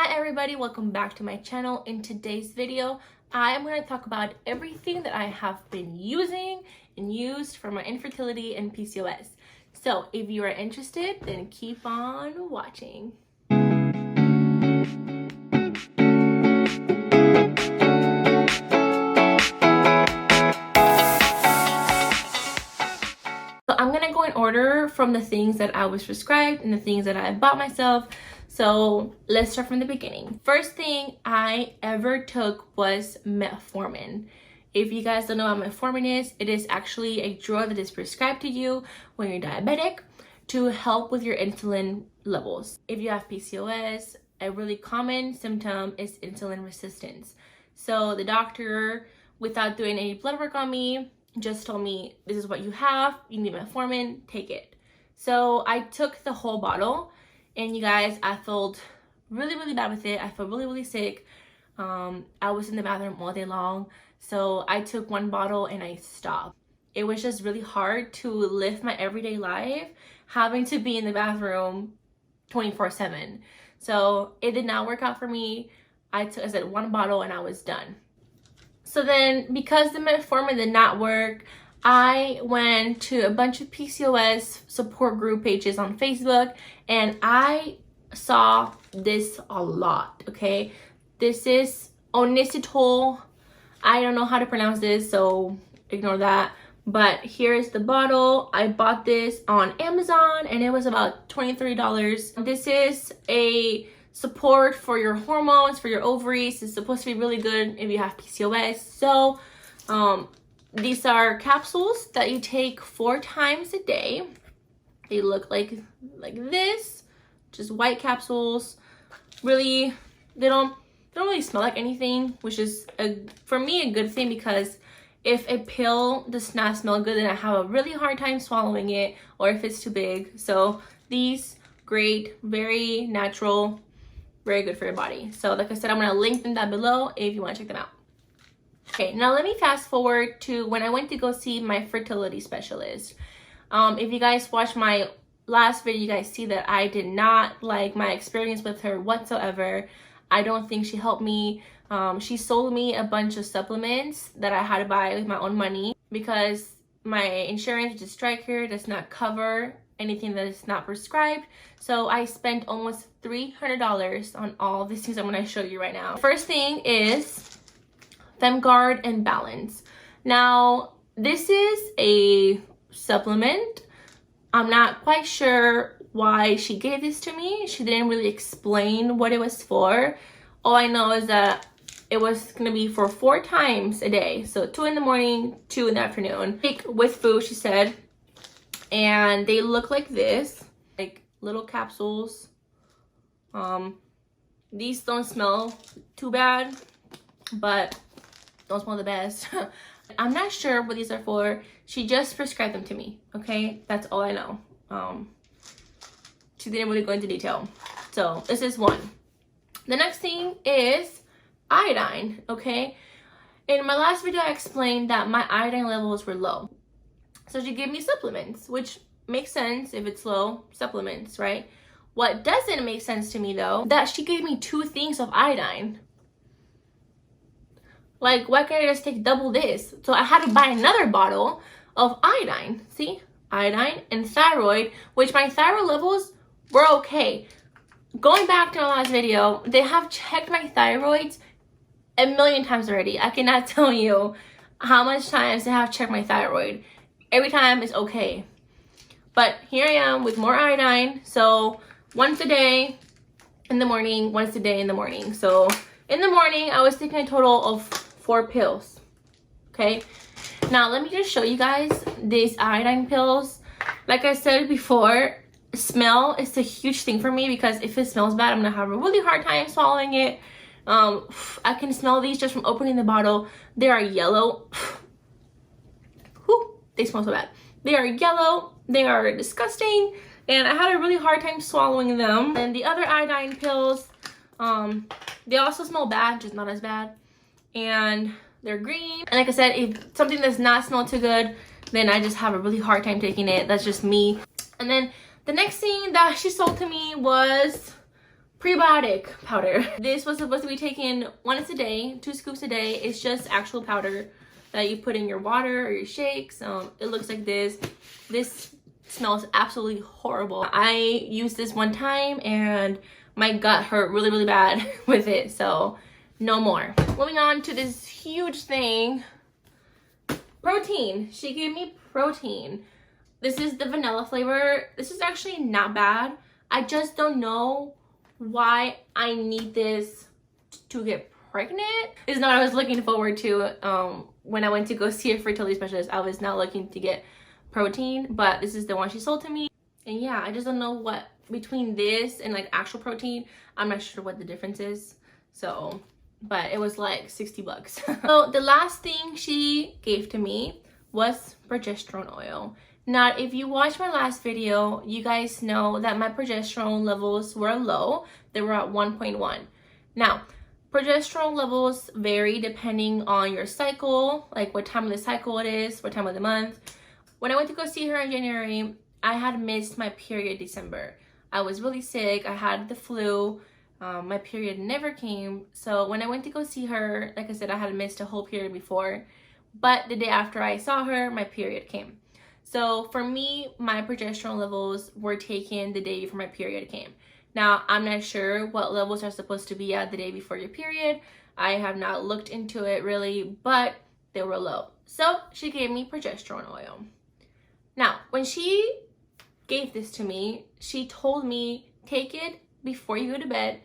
Hi everybody, welcome back to my channel. In today's video, I am going to talk about everything that I have been using and used for my infertility and PCOS. So if you are interested, then keep on watching. So I'm going to go in order from the things that I was prescribed and the things that I bought myself. So let's start from the beginning. First thing I ever took was metformin. If you guys don't know what metformin is, it is actually a drug that is prescribed to you when you're diabetic to help with your insulin levels. If you have PCOS, a really common symptom is insulin resistance. So the doctor, without doing any blood work on me, just told me, this is what you have, you need metformin, take it. So I took the whole bottle. And you guys, I felt really bad with it. I felt really sick. I was in the bathroom all day long. So I took one bottle and I stopped. It was just really hard to live my everyday life, having to be in the bathroom 24/7. So it did not work out for me. I said one bottle and I was done. So then because the metformin did not work, I went to a bunch of PCOS support group pages on Facebook and I saw this a lot, okay? This is Myo-Inositol. I don't know how to pronounce this, so ignore that. But here's the bottle. I bought this on Amazon and it was about $23. This is a support for your hormones, for your ovaries. It's supposed to be really good if you have PCOS. So, these are capsules that you take 4 times a day. They look like this, just white capsules. Really, they don't really smell like anything, which is for me a good thing, because if a pill does not smell good, then I have a really hard time swallowing it, or if it's too big. So these, great, very natural, very good for your body. So like I said, I'm gonna link them down below if you want to check them out. Okay, now let me fast forward to when I went to go see my fertility specialist. If you guys watched my last video, you guys see that I did not like my experience with her whatsoever. I don't think she helped me. She sold me a bunch of supplements that I had to buy with my own money because my insurance, which is Striker, does not cover anything that is not prescribed. So I spent almost $300 on all these things I'm going to show you right now. First thing is FEMGUARD+BALANCE. Now, this is a supplement. I'm not quite sure why she gave this to me. She didn't really explain what it was for. All I know is that it was going to be for 4 times a day. So 2 in the morning, 2 in the afternoon. Take with food, she said. And they look like this, like little capsules. These don't smell too bad, but don't smell the best. I'm not sure what these are for. She just prescribed them to me, okay? That's all I know. She didn't really go into detail. So this is one. The next thing is iodine, okay? In my last video, I explained that my iodine levels were low. So she gave me supplements, which makes sense if it's low, supplements, right? What doesn't make sense to me though, that she gave me 2 things of iodine. Like, why can't I just take double this? So I had to buy another bottle of iodine. See? Iodine and thyroid, which my thyroid levels were okay. Going back to my last video, they have checked my thyroids a million times already. I cannot tell you how much times they have checked my thyroid. Every time it's okay. But here I am with more iodine. So once a day in the morning, once a day in the morning. So in the morning, I was taking a total of 4 pills, okay? Now, let me just show you guys these iodine pills. Like I said before, smell is a huge thing for me, because if it smells bad, I'm gonna have a really hard time swallowing it. I can smell these just from opening the bottle. They are yellow. Whew, they smell so bad. They are yellow, they are disgusting, and I had a really hard time swallowing them. And the other iodine pills, they also smell bad, just not as bad. And they're green. And like I said, if something does not smell too good, then I just have a really hard time taking it. That's just me. And then the next thing that she sold to me was Prebiotic powder. This was supposed to be taken once a day, 2 scoops a day. It's just actual powder that you put in your water or your shakes. It looks like this. This smells absolutely horrible. I used this one time and my gut hurt really, really bad with it, so no more. Moving on to this huge thing, protein. She gave me protein. This is the vanilla flavor. This is actually not bad. I just don't know why I need this to get pregnant. This is not what I was looking forward to when I went to go see a fertility specialist. I was not looking to get protein, but this is the one she sold to me. And yeah, I just don't know what between this and like actual protein, I'm not sure what the difference is. So, but it was like 60 bucks. So the last thing she gave to me was progesterone oil. Now, if you watched my last video, you guys know that my progesterone levels were low. They were at 1.1. Now, progesterone levels vary depending on your cycle, like what time of the cycle it is, what time of the month. When I went to go see her in January, I had missed my period December. I was really sick. I had the flu. My period never came. So when I went to go see her, like I said, I had missed a whole period before. But the day after I saw her, my period came. So for me, my progesterone levels were taken the day before my period came. Now, I'm not sure what levels are supposed to be at the day before your period. I have not looked into it really, but they were low. So she gave me progesterone oil. Now, when she gave this to me, she told me, take it before you go to bed,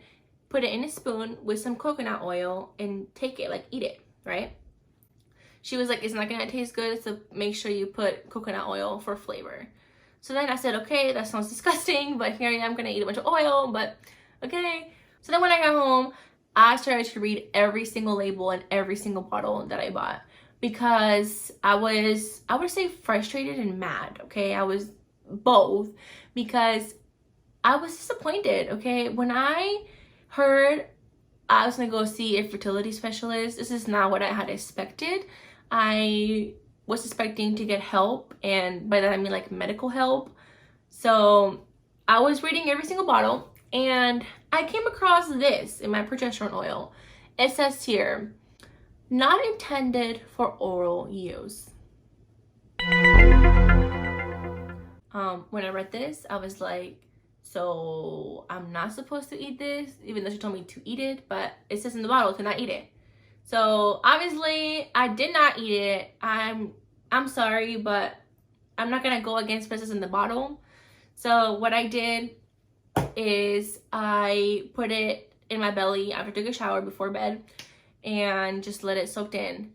put it in a spoon with some coconut oil and take it, like eat it, right? She was like, it's not gonna taste good, so make sure you put coconut oil for flavor. So then I said, okay, that sounds disgusting, but here I am gonna eat a bunch of oil, but okay. So then when I got home, I started to read every single label and every single bottle that I bought because I would say frustrated and mad, okay? I was both because I was disappointed, okay? When I heard I was gonna go see a fertility specialist, this is not what I had expected. I was expecting to get help, and by that I mean like medical help. So I was reading every single bottle and I came across this in my progesterone oil. It says here, not intended for oral use. When I read this, I was like, so I'm not supposed to eat this, even though she told me to eat it, but it says in the bottle to not eat it. So obviously I did not eat it. I'm sorry, but I'm not gonna go against what says in the bottle. So what I did is I put it in my belly after I took a shower before bed and just let it soak in.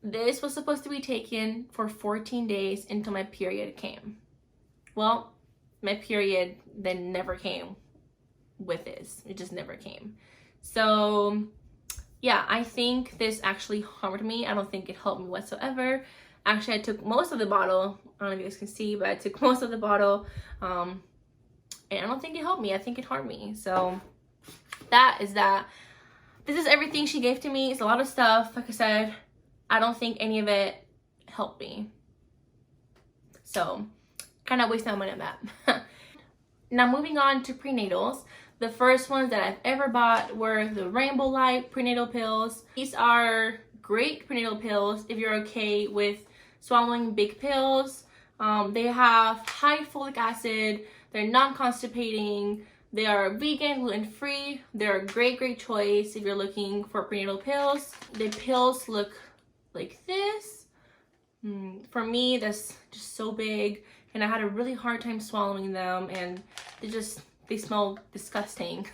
This was supposed to be taken for 14 days until my period came. Well, my period then never came with this. It just never came. So yeah, I think this actually harmed me. I don't think it helped me whatsoever. Actually, I took most of the bottle. I don't know if you guys can see, but I took most of the bottle. And I don't think it helped me. I think it harmed me. So that is that. This is everything she gave to me. It's a lot of stuff. Like I said, I don't think any of it helped me. So kind of wasted my money on that. Now moving on to prenatals. The first ones that I've ever bought were the Rainbow Light prenatal pills. These are great prenatal pills if you're okay with swallowing big pills. They have high folic acid. They're non-constipating. They are vegan, gluten-free. They're a great choice if you're looking for prenatal pills. The pills look like this. For me, that's just so big, and I had a really hard time swallowing them, and they smell disgusting.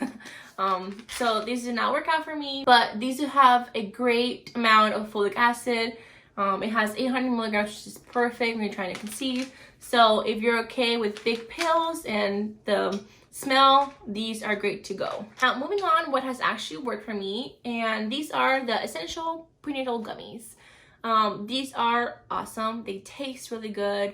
So these did not work out for me, but these do have a great amount of folic acid. It has 800 milligrams, which is perfect when you're trying to conceive. So if you're okay with big pills and the smell, these are great to go. Now moving on, what has actually worked for me, and these are the essential prenatal gummies. These are awesome. They taste really good.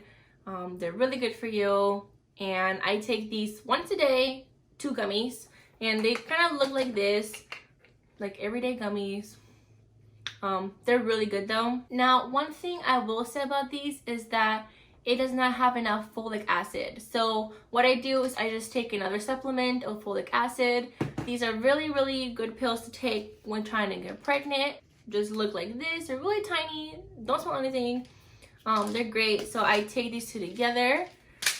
They're really good for you. And I take these once a day, 2 gummies, and they kind of look like this, like everyday gummies. They're really good though. Now, one thing I will say about these is that it does not have enough folic acid. So what I do is I just take another supplement of folic acid. These are really, really good pills to take when trying to get pregnant. Just look like this. They're really tiny, don't smell anything. They're great. So I take these two together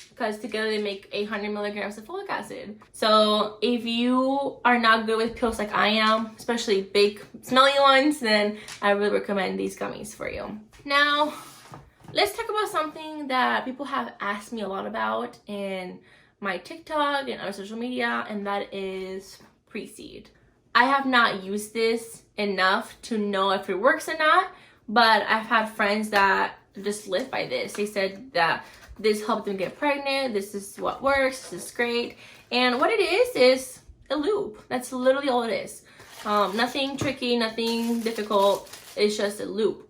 because together they make 800 milligrams of folic acid. So if you are not good with pills like I am, especially big smelly ones, then I really recommend these gummies for you. Now, let's talk about something that people have asked me a lot about in my TikTok and other social media, and that is Preseed. I have not used this enough to know if it works or not, but I've had friends that just live by this. They said that this helped them get pregnant. This is what works. This is great. And what it is a lube. That's literally all it is. Nothing tricky, nothing difficult. It's just a lube.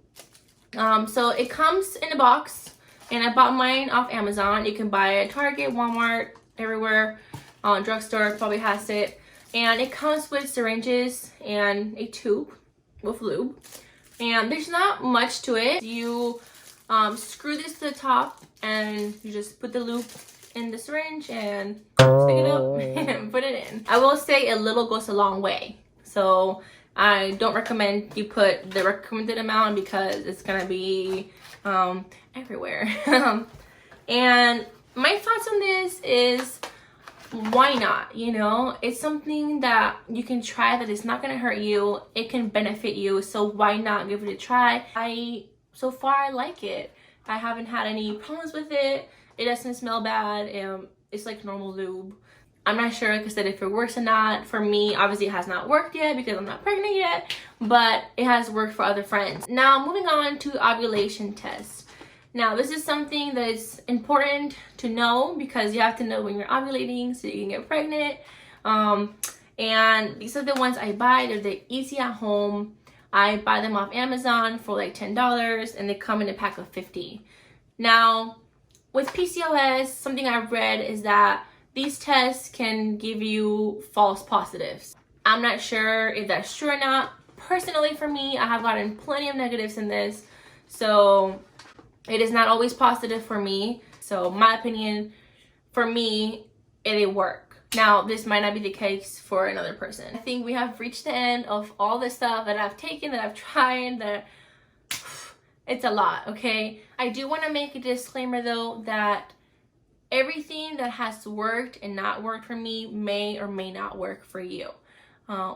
So it comes in a box, and I bought mine off Amazon. You can buy it at Target, Walmart, everywhere. Drugstore probably has it. And it comes with syringes and a tube with lube. And there's not much to it. You screw this to the top, and you just put the lube in the syringe and stick it up and put it in. I will say a little goes a long way. So I don't recommend you put the recommended amount because it's gonna be everywhere. And my thoughts on this is, why not? You know, it's something that you can try that is not gonna hurt you. It can benefit you, so why not give it a try? So far I like it. I haven't had any problems with it. It doesn't smell bad. It's like normal lube. I'm not sure, like I said, if it works or not. For me, obviously it has not worked yet because I'm not pregnant yet, but it has worked for other friends. Now, moving on to ovulation tests. Now, this is something that is important to know because you have to know when you're ovulating so you can get pregnant. And these are the ones I buy. They're easy at home. I buy them off Amazon for like $10, and they come in a pack of 50. Now, with PCOS, something I've read is that these tests can give you false positives. I'm not sure if that's true or not. Personally, for me, I have gotten plenty of negatives in this, so it is not always positive for me. So my opinion, for me, it'll work. Now, this might not be the case for another person. I think we have reached the end of all the stuff that I've taken, that I've tried, that it's a lot, okay? I do want to make a disclaimer though that everything that has worked and not worked for me may or may not work for you.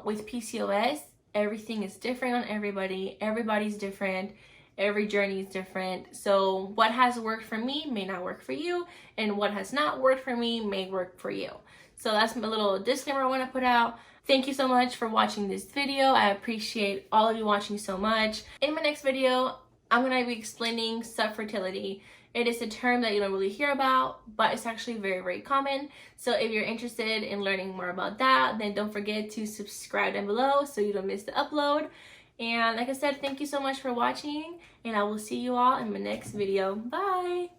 With PCOS, everything is different on everybody. Everybody's different. Every journey is different. So what has worked for me may not work for you, and what has not worked for me may work for you. So that's my little disclaimer I want to put out. Thank you so much for watching this video. I appreciate all of you watching so much. In my next video, I'm going to be explaining subfertility. It is a term that you don't really hear about, but it's actually very, very common. So if you're interested in learning more about that, then don't forget to subscribe down below so you don't miss the upload. And like I said, thank you so much for watching, and I will see you all in my next video. Bye!